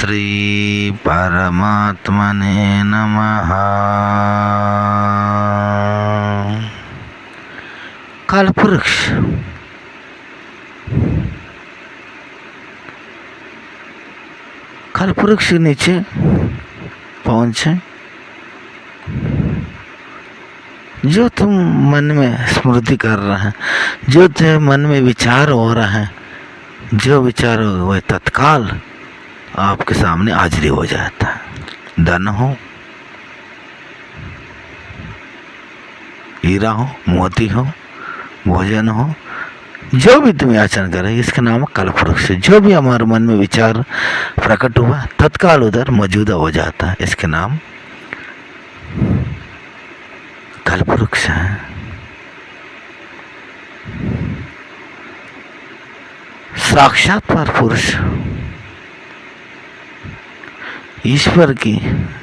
श्री परमात्मने नमः। कल्पवृक्ष कल्पवृक्ष नीचे पहुंचे। जो तुम मन में स्मृति कर रहे हैं, जो तुम्हें मन में विचार हो रहा है, जो विचार हो वह तत्काल आपके सामने हाजिरी हो जाता है। धन हो, हीरा हो, मोती हो, भोजन हो, जो भी तुम याचना करे, इसका नाम कल्पवृक्ष। जो भी हमारे मन में विचार प्रकट हुआ तत्काल उधर मौजूदा हो जाता है। इसके नाम कल्पवृक्ष है। साक्षात पुरुष ईश्वर की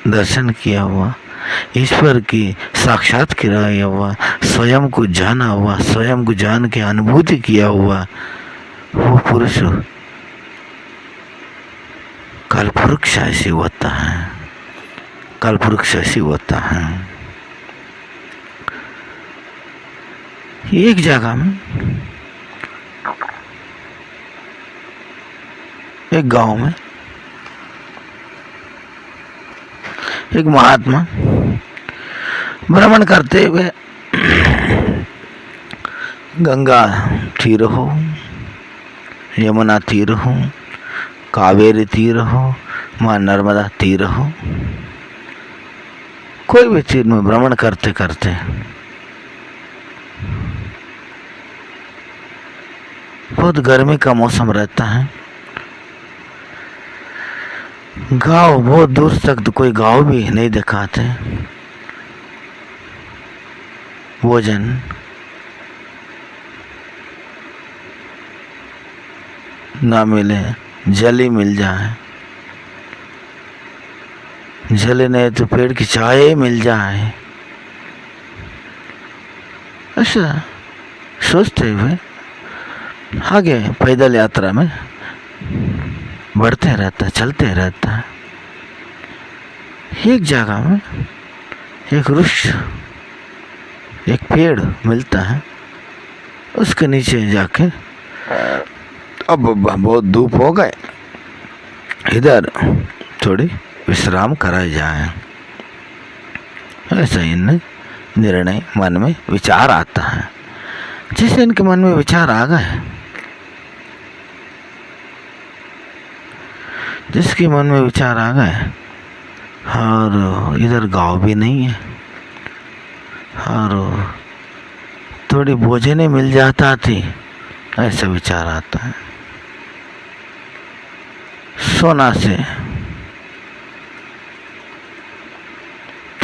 दर्शन किया हुआ, ईश्वर की साक्षात किया हुआ, स्वयं को जाना हुआ, स्वयं को जान के अनुभूति किया हुआ वो पुरुष कल्पवृक्ष ऐसी होता है। कल्पवृक्ष ऐसी होता है। एक जगह में, एक गांव में एक महात्मा भ्रमण करते हुए गंगा तीर हो, यमुना तीर हो, कावेरी तीर हो, मां नर्मदा तीर हो, कोई भी तीर में भ्रमण करते करते बहुत गर्मी का मौसम रहता है। गांव बहुत दूर तक तो कोई गांव भी नहीं दिखाते। भोजन ना मिले, जल ही मिल जाए, जल नहीं तो पेड़ की छाया मिल जाए, ऐसा सोचते हुए आगे पैदल यात्रा में बढ़ते रहता, चलते रहता है। एक जगह में एक वृक्ष, एक पेड़ मिलता है। उसके नीचे जाके अब बहुत धूप हो गए, इधर थोड़ी विश्राम कराई जाए, ऐसा इन्हें निर्णय मन में विचार आता है। जैसे इनके मन में विचार आ गए, जिसके मन में विचार आ गए और इधर गांव भी नहीं है और थोड़ी भोजन ही मिल जाता थी, ऐसा विचार आता है। सोना से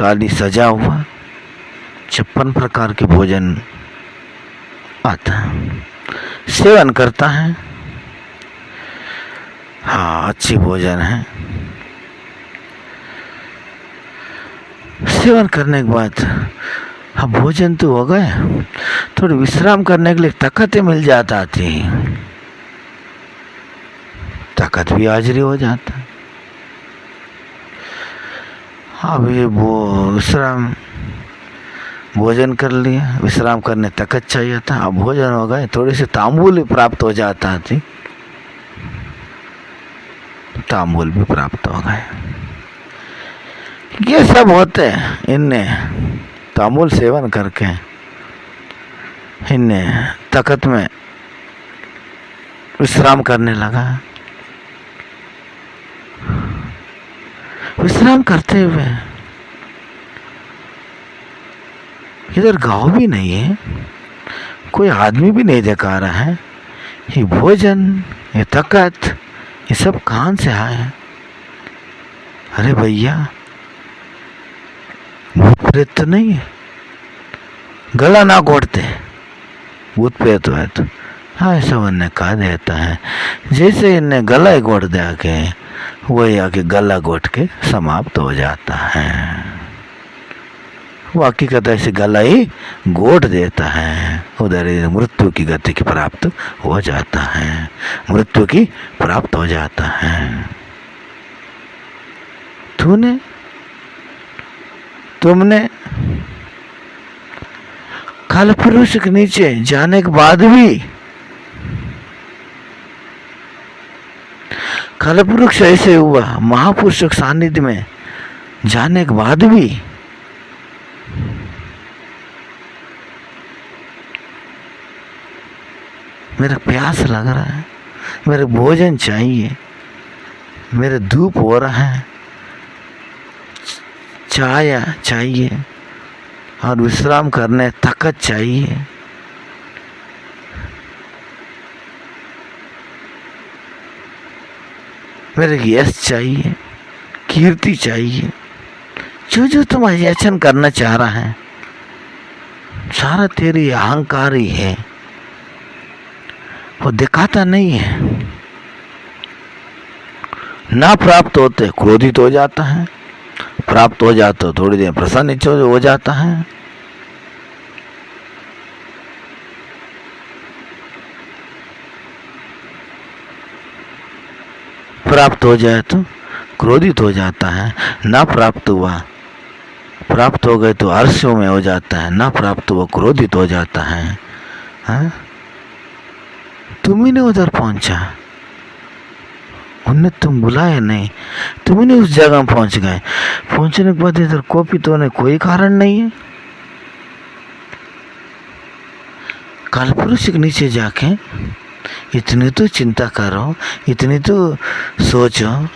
थाली सजा हुआ 56 प्रकार के भोजन आता है, सेवन करता है। हाँ, अच्छी भोजन है। सेवन करने के बाद अब भोजन तो हो गए, थोड़ी विश्राम करने के लिए ताकत मिल जाता थी, ताकत भी हाजिरी हो जाता। अब ये वो विश्राम, भोजन कर लिया, विश्राम करने ताकत चाहिए था। अब भोजन हो गए, थोड़ी सी तांबूल प्राप्त हो जाता थी, तांबूल भी प्राप्त हो गए। ये सब होते इनने तांबूल सेवन करके इनने ताकत में विश्राम करने लगा। विश्राम करते हुए इधर गांव भी नहीं है, कोई आदमी भी नहीं दिखा रहा है। ये भोजन, ये ताकत, ये सब कहाँ से आए? अरे भैया, भूत प्रेत तो नहीं है? गला ना घोटते, भूत प्रेत है तो हाँ, ऐसा उन्हें कहा देता है। जैसे इन्हें गला ही घोट दे आके, वही आके गला घोट के समाप्त हो जाता है। वो हकीकत ऐसे गला ही घोट देता है, उधर मृत्यु की गति की प्राप्त हो जाता है, मृत्यु की प्राप्त हो जाता है। तुमने काल पुरुष के नीचे जाने के बाद भी, काल पुरुष ऐसे हुआ, महापुरुष के सानिध्य में जाने के बाद भी मेरा प्यास लग रहा है, मेरे भोजन चाहिए, मेरे धूप हो रहा है, चाय चाहिए और विश्राम करने ताकत चाहिए, मेरे यश चाहिए, कीर्ति चाहिए। जो जो तुम याचन करना चाह रहा है सारा तेरी अहंकार ही है, वो दिखाता नहीं है। ना प्राप्त होते क्रोधित हो जाता है, प्राप्त हो जाता तो थोड़ी देर प्रसन्न हो जाता है। प्राप्त हो जाए तो क्रोधित हो जाता है, ना प्राप्त हुआ, प्राप्त हो गए तो हर्षों में हो जाता है, ना प्राप्त हुआ क्रोधित हो जाता है। हाँ? तुम ही ने उधर पहुंचा, उन्हें तुम बुलाए नहीं, तुम ही ने उस जगह में पहुंच गए। पहुंचने के बाद इधर कोपित होने कोई कारण नहीं है। काल पुरुष के नीचे जाके इतनी तो चिंता करो, इतनी तो सोचो,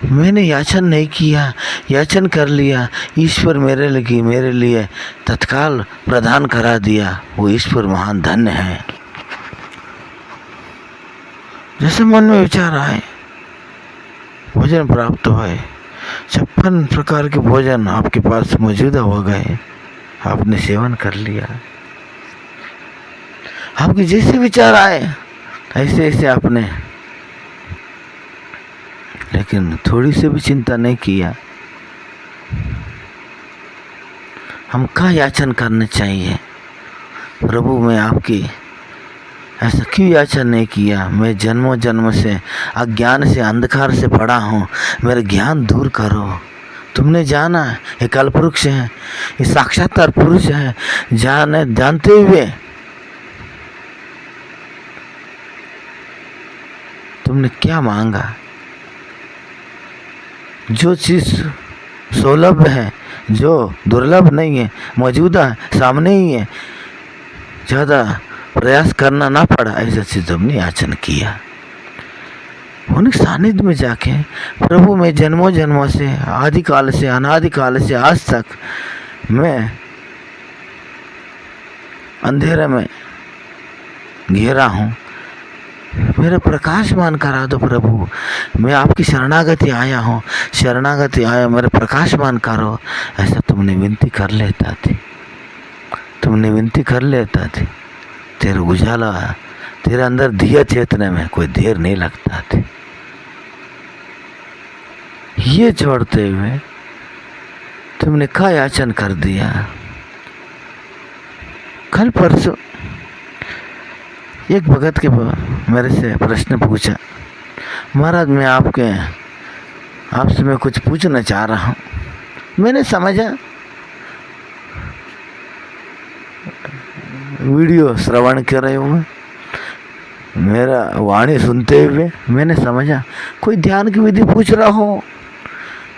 मैंने याचन नहीं किया, याचन कर लिया, ईश्वर मेरे लिए तत्काल प्रदान करा दिया, वो ईश्वर महान धन्य है। जैसे मन में विचार आए, भोजन प्राप्त हुए, 56 प्रकार के भोजन आपके पास मौजूद हो गए, आपने सेवन कर लिया। आपके जैसे विचार आए ऐसे ऐसे आपने, लेकिन थोड़ी सी भी चिंता नहीं किया। हम क्या याचन करने चाहिए? प्रभु मैं आपकी ऐसा क्यों याचन नहीं किया? मैं जन्मों जन्म से अज्ञान से अंधकार से पड़ा हूँ, मेरा ज्ञान दूर करो। तुमने जाना ये कल्पवृक्ष है, ये साक्षात्कार पुरुष है, जानते हुए तुमने क्या मांगा? जो चीज़ सुलभ है, जो दुर्लभ नहीं है, मौजूदा सामने ही है, ज़्यादा प्रयास करना ना पड़ा, ऐसा चीज़ तुमने याचन किया। उनके सानिध्य में जाके प्रभु मैं जन्मों जन्मों से, आदिकाल से, अनादिकाल से आज तक मैं अंधेरे में घेरा हूँ, मेरा प्रकाशमान करा दो प्रभु। मैं आपकी शरणागति आया हूँ, शरणागति आया, मेरा प्रकाशमान करो। ऐसा तुमने विनती कर लेता थी, तुमने विनती कर लेता थी। तेरे उजाला, तेरे अंदर दिया चेतने में कोई देर नहीं लगता थी। ये छोड़ते हुए तुमने क्या याचन कर दिया? कल परसों एक भगत के मेरे से प्रश्न पूछा, महाराज मैं आपसे मैं कुछ पूछना चाह रहा हूँ। मैंने समझा, वीडियो श्रवण कर रहे हुए, मेरा वाणी सुनते हुए मैंने समझा कोई ध्यान की विधि पूछ रहा हो,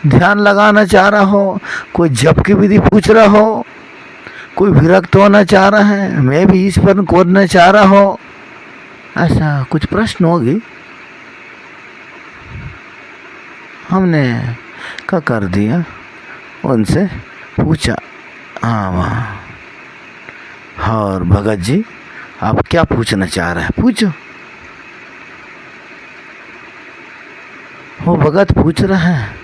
ध्यान लगाना चाह रहा हो, कोई जप की विधि पूछ रहा हो, कोई विरक्त होना चाह रहा है, मैं भी ईश्वर को खोजना चाह रहा हो, ऐसा कुछ प्रश्न होगी। हमने क्या कर दिया, उनसे पूछा, हाँ वहाँ, और भगत जी आप क्या पूछना चाह रहे हैं, पूछो। वो भगत पूछ रहा है,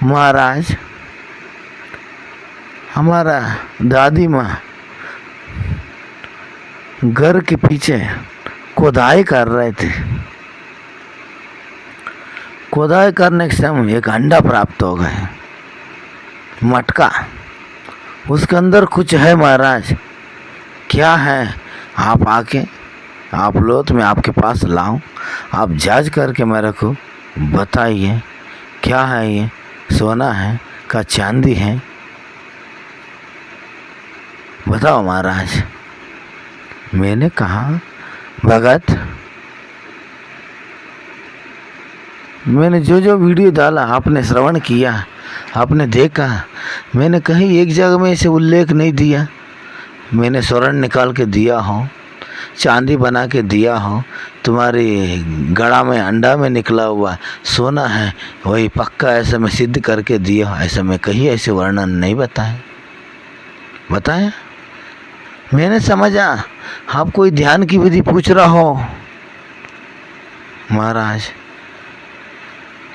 महाराज हमारा दादी माँ घर के पीछे खुदाई कर रहे थे, खुदाई करने के समय एक अंडा प्राप्त हो गए, मटका, उसके अंदर कुछ है महाराज, क्या है? आप आके आप लो तो मैं आपके पास लाऊं, आप जांच करके मेरे को बताइए क्या है ये। सोना है का चांदी है? बताओ महाराज। मैंने कहा, भगत, मैंने जो जो वीडियो डाला आपने श्रवण किया, आपने देखा, मैंने कहीं एक जगह में इसे उल्लेख नहीं दिया। मैंने स्वर्ण निकाल के दिया हो, चांदी बना के दिया हो, तुम्हारी गड़ा में अंडा में निकला हुआ सोना है वही पक्का, ऐसा मैं सिद्ध करके दिया हो, ऐसा मैं कहीं ऐसे वर्णन नहीं बताया। मैंने समझा आप कोई ध्यान की विधि पूछ रहा हो महाराज,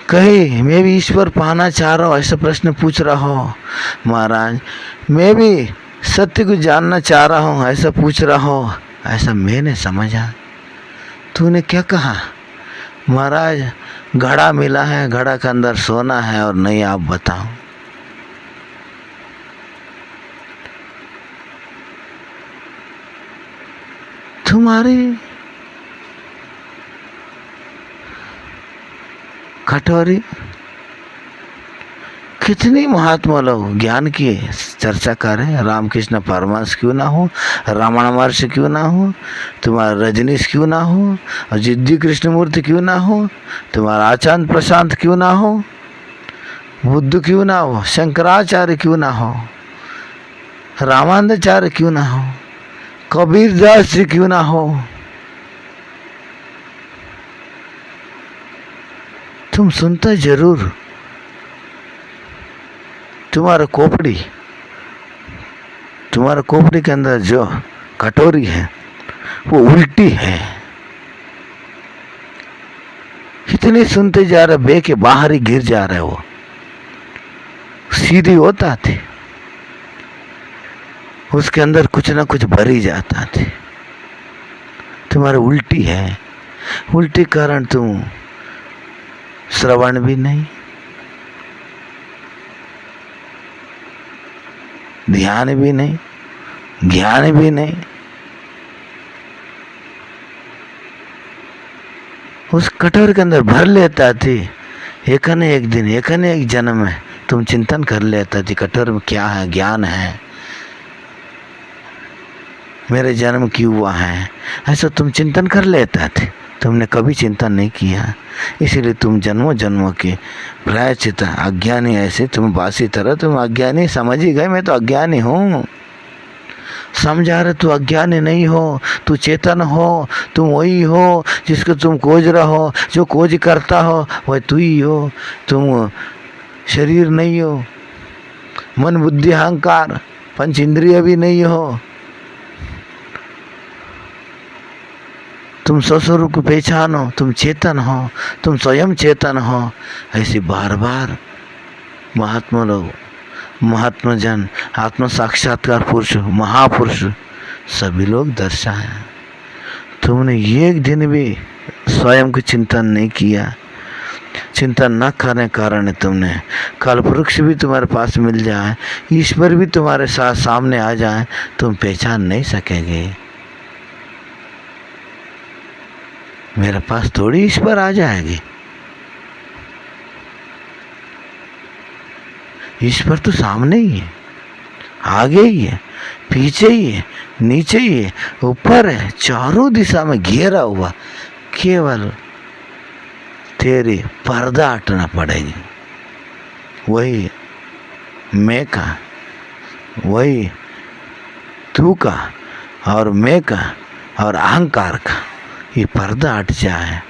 कहीं मैं भी ईश्वर पाना चाह रहा हूँ ऐसा प्रश्न पूछ रहा हो महाराज, मैं भी सत्य को जानना चाह रहा हूँ ऐसा पूछ रहा हो, ऐसा मैंने समझा। तूने क्या कहा महाराज? घड़ा मिला है, घड़ा के अंदर सोना है और नहीं, आप बताओ। तुम्हारी कटोरी कितनी महात्मा लोग ज्ञान की चर्चा करें, रामकृष्ण परमहंस क्यों ना हो, रमण महर्षि क्यों ना हो, तुम्हारा रजनीश क्यों ना हो, और जिद्दी कृष्णमूर्ति क्यों ना हो, तुम्हारा आचार्य प्रशांत क्यों ना हो, बुद्ध क्यों ना हो, शंकराचार्य क्यों ना हो, रामानंदाचार्य क्यों ना हो, कबीर दास जी क्यों ना हो, तुम सुनते जरूर। तुम्हारा खोपड़ी के अंदर जो कटोरी है वो उल्टी है। इतने सुनते जा रहे, बे के बाहर ही गिर जा रहे, वो सीधी होता थे, उसके अंदर कुछ ना कुछ भरी जाता थे। तुम्हारा उल्टी है, उल्टी कारण तुम श्रवण भी नहीं, ध्यान भी नहीं, ज्ञान भी नहीं। उस कटोर के अंदर भर लेता थी, एक न एक दिन, एक न एक जन्म में तुम चिंतन कर लेता थी कटोर में क्या है, ज्ञान है, मेरे जन्म क्यों हुआ है, ऐसा तुम चिंतन कर लेता थे। तुमने कभी चिंतन नहीं किया, इसीलिए तुम जन्मों जन्मों के प्रायश्चित अज्ञानी, ऐसे तुम बासी तरह तुम अज्ञानी समझ ही गए, मैं तो अज्ञानी हूँ। समझा रहे तू अज्ञानी नहीं हो, तू चेतन हो, तुम वही हो जिसको तुम खोज रहे हो, जो खोज करता हो वह तू ही हो, तुम शरीर नहीं हो, मन बुद्धि अहंकार पंच इंद्रिय भी नहीं हो, तुम स्वस्वरूप को पहचानो, तुम चेतन हो, तुम स्वयं चेतन हो। ऐसे बार बार महात्मा लोग, महात्मा जन, आत्म साक्षात्कार पुरुष, महापुरुष सभी लोग दर्शाया। तुमने एक दिन भी स्वयं को चिंतन नहीं किया। चिंतन न करने कारण तुमने कल्पवृक्ष भी तुम्हारे पास मिल जाए, ईश्वर भी तुम्हारे साथ सामने आ जाए, तुम पहचान नहीं सकेंगे। मेरे पास थोड़ी ईश्वर आ जाएगी, ईश्वर तो सामने ही है, आगे ही है, पीछे ही है, नीचे ही है, ऊपर है, चारों दिशा में घेरा हुआ। केवल तेरी पर्दा हटना पड़ेगी। वही मैं का, वही तू का और मैं का और अहंकार का ये पर्दा हट जाए।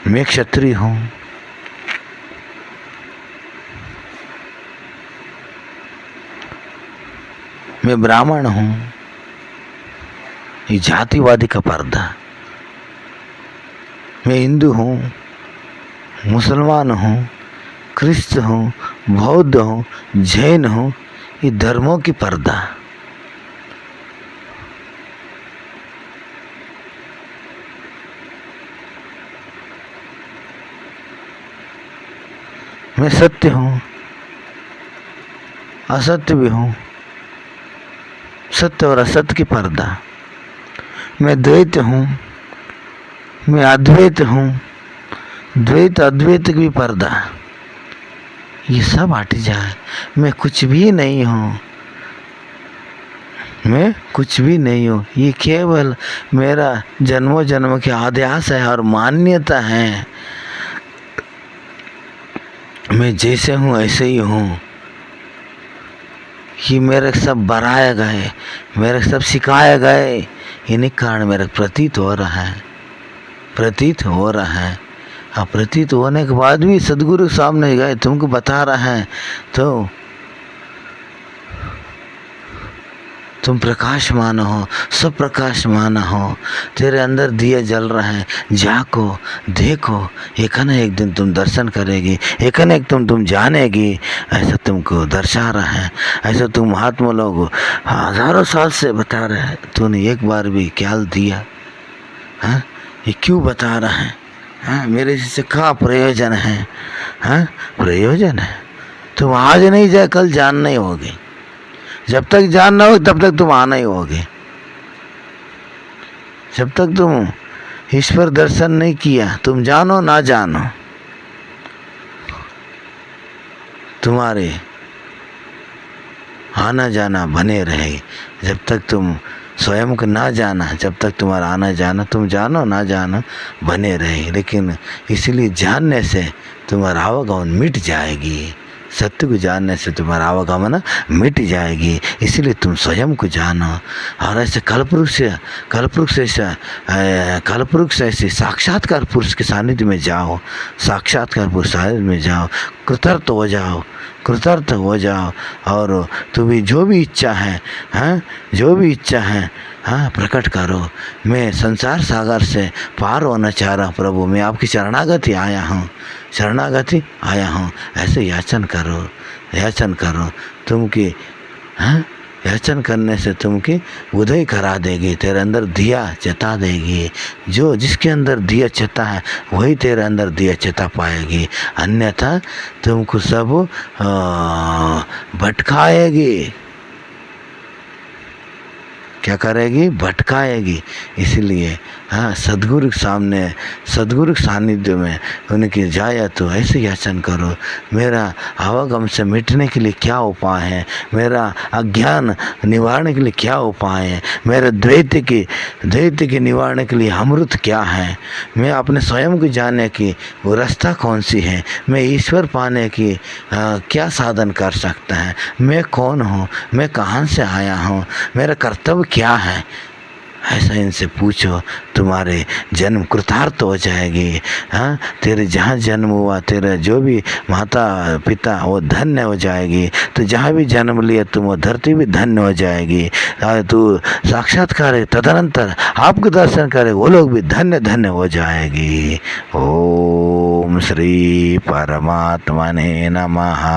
मैं क्षत्रिय हूँ, मैं ब्राह्मण हूँ, ये जातिवादी का पर्दा। मैं हिंदू हूँ, मुसलमान हूँ, क्रिस्त हूँ, बौद्ध हूँ, जैन हूँ, ये धर्मों की पर्दा। मैं सत्य हूँ, असत्य भी हूँ, सत्य और असत्य की पर्दा। मैं द्वैत हूँ, मैं अद्वैत हूँ, द्वैत अद्वैत की भी पर्दा, ये सब हट जाए। मैं कुछ भी नहीं हूँ, मैं कुछ भी नहीं हूँ, ये केवल मेरा जन्मों जन्म के आध्यास है और मान्यता है। मैं जैसे हूँ ऐसे ही हूँ। ये मेरे सब बनाए गए, मेरे सब सिखाए गए, इन्हीं कारण मेरा प्रतीत हो रहा है, प्रतीत हो रहा है। अब प्रतीत होने के बाद भी सदगुरु सामने गए तुमको बता रहा है तो तुम प्रकाशमान हो, सब प्रकाशमान हो, तेरे अंदर दिए जल रहे हैं। जाको देखो, एक न एक दिन तुम दर्शन करेगी, एक न एक तुम जानेगी। ऐसा तुमको दर्शा रहा है, ऐसा तुम महात्मा लोग हजारों साल से बता रहे हैं। तूने एक बार भी ख्याल दिया? हाँ, ये क्यों बता रहा है? हाँ, मेरे से क्या प्रयोजन है? हाँ, प्रयोजन है तुम आज नहीं जाए कल जान नहीं होगी। जब तक जान ना हो तब तक तुम आना ही होगे। जब तक तुम ईश्वर दर्शन नहीं किया, तुम जानो ना जानो, तुम्हारे आना जाना बने रहे। जब तक तुम स्वयं को ना जाना, जब तक तुम्हारा आना जाना, तुम जानो ना जानो बने रहे। लेकिन इसीलिए जानने से तुम्हारा आवागमन मिट जाएगी। सत्य को जानने से तुम्हारा आवागमन मिट जाएगी। इसलिए तुम स्वयं को जानो और ऐसे कलपुरुष ऐसे साक्षात्कार पुरुष के सानिध्य में जाओ, साक्षात्कार पुरुष सानिध्य में जाओ, कृतार्थ हो जाओ, कृतार्थ हो जाओ। और तुम्हें जो भी इच्छा है, हाँ, जो भी इच्छा है, हाँ, प्रकट करो। मैं संसार सागर से पार होना चाह रहा हूँ प्रभु, मैं आपकी शरणागति आया हूँ, शरणागति आया हूँ। ऐसे याचन करो, याचन करो। तुमकी, हाँ, याचन करने से तुमकी उदय करा देगी, तेरे अंदर दिया चता देगी। जो जिसके अंदर दिया चता है वही तेरे अंदर दिया चता पाएगी, अन्यथा तुमको सब भटकाएगी। क्या करेगी? भटकाएगी। इसलिए हाँ, सदगुरु के सामने, सदगुरु के सानिध्य में उनकी जाया तो ऐसे याचन करो, मेरा आवागम से मिटने के लिए क्या उपाय है, मेरा अज्ञान निवारण के लिए क्या उपाय है, मेरे द्वैत के निवारण के लिए अमृत क्या है, मैं अपने स्वयं को जानने की वो रास्ता कौन सी है, मैं ईश्वर पाने की क्या साधन कर सकता है, मैं कौन हूँ, मैं कहाँ से आया हूँ, मेरा कर्तव्य क्या है। ऐसा इनसे पूछो, तुम्हारे जन्म कृतार्थ हो जाएगी। हाँ, तेरे जहाँ जन्म हुआ, तेरा जो भी माता पिता वो धन्य हो जाएगी। तो जहाँ भी जन्म लिया तुम, वो धरती भी धन्य हो जाएगी। तू साक्षात्कार है, तदनंतर आपको दर्शन करे वो लोग भी धन्य धन्य हो जाएगी। ओम श्री परमात्मने नमः।